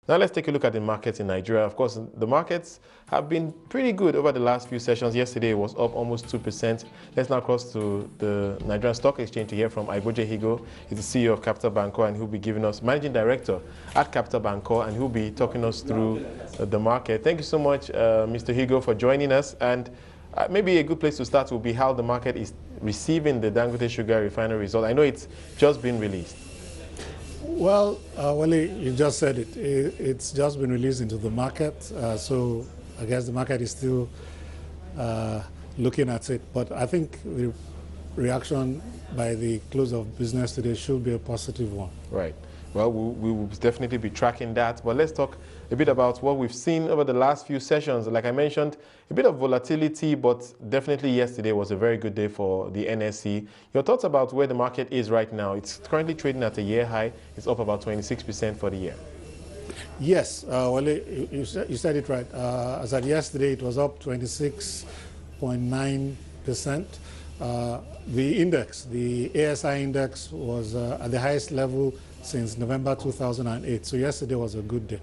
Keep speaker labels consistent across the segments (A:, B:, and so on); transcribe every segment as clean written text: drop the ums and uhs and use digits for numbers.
A: Now let's take a look at the markets in Nigeria. Of course, the markets have been pretty good over the last few sessions. Yesterday was up almost 2%. Let's now cross to the Nigerian Stock Exchange to hear from Aigboje Higo. He's the CEO of Capital Bancorp, and he'll be giving us, Managing Director at Capital Bancorp, and he'll be talking us through the market. Thank you so much, Mr. Higo, for joining us. And maybe a good place to start will be how the market is receiving the Dangote Sugar Refinery result. I know it's just been released.
B: Well, Wole, you just said it. It's just been released into the market, so I guess the market is still looking at it. But I think the reaction by the close of business today should be a positive one.
A: Right. Well, we will definitely be tracking that. But let's talk a bit about what we've seen over the last few sessions. Like I mentioned, a bit of volatility, but definitely yesterday was a very good day for the NSE. Your thoughts about where the market is right now? It's currently trading at a year high. It's up about 26% for the year.
B: Yes, Wole, you said it right. As at yesterday, it was up 26.9%. The index, the ASI index, was at the highest level since November 2008. So yesterday was a good day.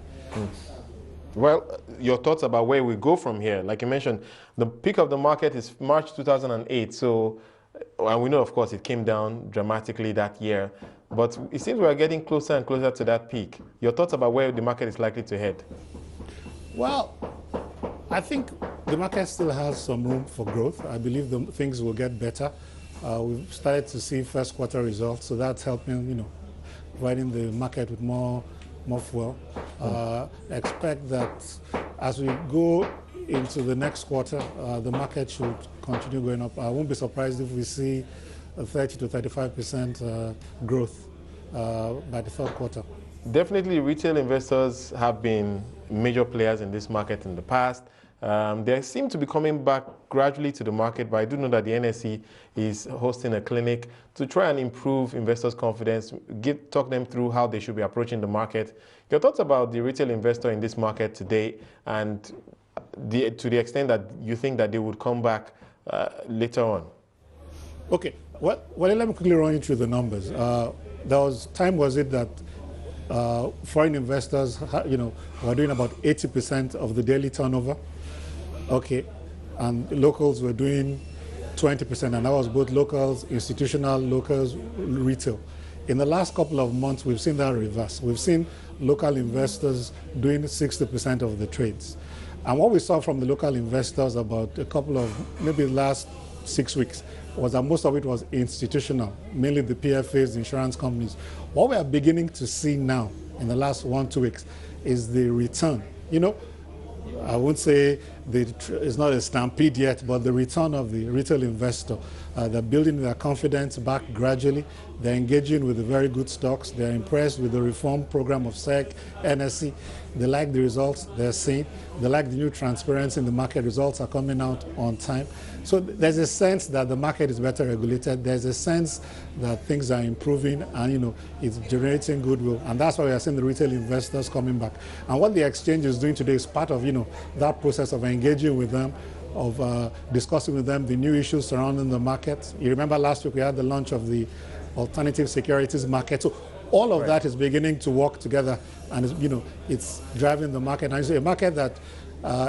A: Well, your thoughts about where we go from here? Like you mentioned, the peak of the market is March 2008. So, and we know, of course, it came down dramatically that year. But it seems we are getting closer and closer to that peak. Your thoughts about where the market is likely to head?
B: Well, I think the market still has some room for growth. I believe things will get better. We've started to see first quarter results, so that's helping, providing the market with more fuel. Expect that as we go into the next quarter, the market should continue going up. I won't be surprised if we see a 30 to 35% growth by the third quarter.
A: Definitely, retail investors have been major players in this market in the past. They seem to be coming back gradually to the market, but I do know that the NSE is hosting a clinic to try and improve investors' confidence, talk them through how they should be approaching the market. Your thoughts about the retail investor in this market today, and to the extent that you think that they would come back later on?
B: Okay, well, let me quickly run you through the numbers. Was it that foreign investors, were doing about 80% of the daily turnover? Okay, and locals were doing 20%, and that was both locals, institutional, locals, retail. In the last couple of months, we've seen that reverse. We've seen local investors doing 60% of the trades. And what we saw from the local investors about a couple of, maybe the last 6 weeks, was that most of it was institutional, mainly the PFAs, the insurance companies. What we are beginning to see now in the last 1-2 weeks is the return. I won't say it's not a stampede yet, but the return of the retail investor. They're building their confidence back gradually. They're engaging with the very good stocks. They're impressed with the reform program of SEC, NSE. They like the results they're seeing. They like the new transparency in the market. Results are coming out on time. So there's a sense that the market is better regulated. There's a sense that things are improving and, it's generating goodwill. And that's why we are seeing the retail investors coming back. And what the exchange is doing today is part of, that process of engaging with them, of discussing with them the new issues surrounding the market. You remember last week we had the launch of the alternative securities market. So all of that is beginning to work together, and it's driving the market. And it's a market that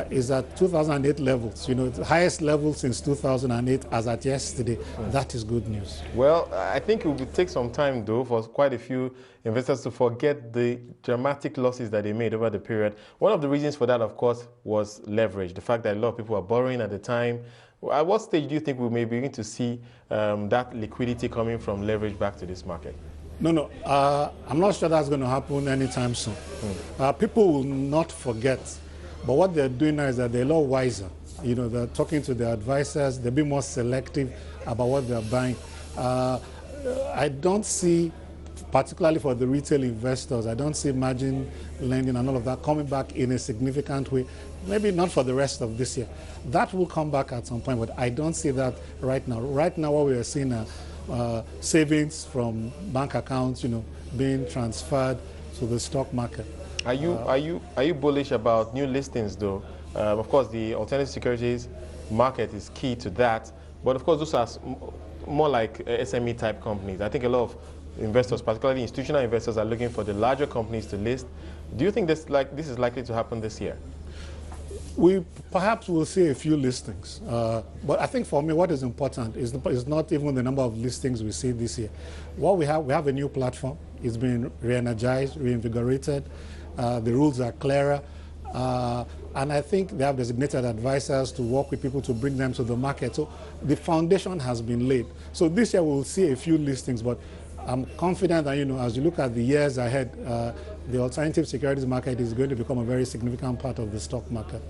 B: is at 2008 levels, the highest level since 2008 as at yesterday. That is good news.
A: Well, I think it will take some time, though, for quite a few investors to forget the dramatic losses that they made over the period. One of the reasons for that, of course, was leverage. The fact that a lot of people were borrowing at the time. At what stage do you think we may begin to see that liquidity coming from leverage back to this market?
B: No. I'm not sure that's going to happen anytime soon. People will not forget. But what they're doing now is that they're a lot wiser. They're talking to their advisors. They're being more selective about what they're buying. I don't see, particularly for the retail investors, I don't see margin lending and all of that coming back in a significant way. Maybe not for the rest of this year. That will come back at some point, but I don't see that right now. Right now, what we are seeing are savings from bank accounts, being transferred to the stock market.
A: Are you bullish about new listings, though? Of course, the alternative securities market is key to that. But of course, those are more like SME type companies. I think a lot of investors, particularly institutional investors, are looking for the larger companies to list. Do you think this is likely to happen this year?
B: We perhaps will see a few listings, but I think for me what is important is not even the number of listings we see this year. What we have a new platform. It's been re-energized, reinvigorated. The rules are clearer, and I think they have designated advisors to work with people to bring them to the market. So the foundation has been laid. So this year we'll see a few listings, but I'm confident that, as you look at the years ahead, the alternative securities market is going to become a very significant part of the stock market.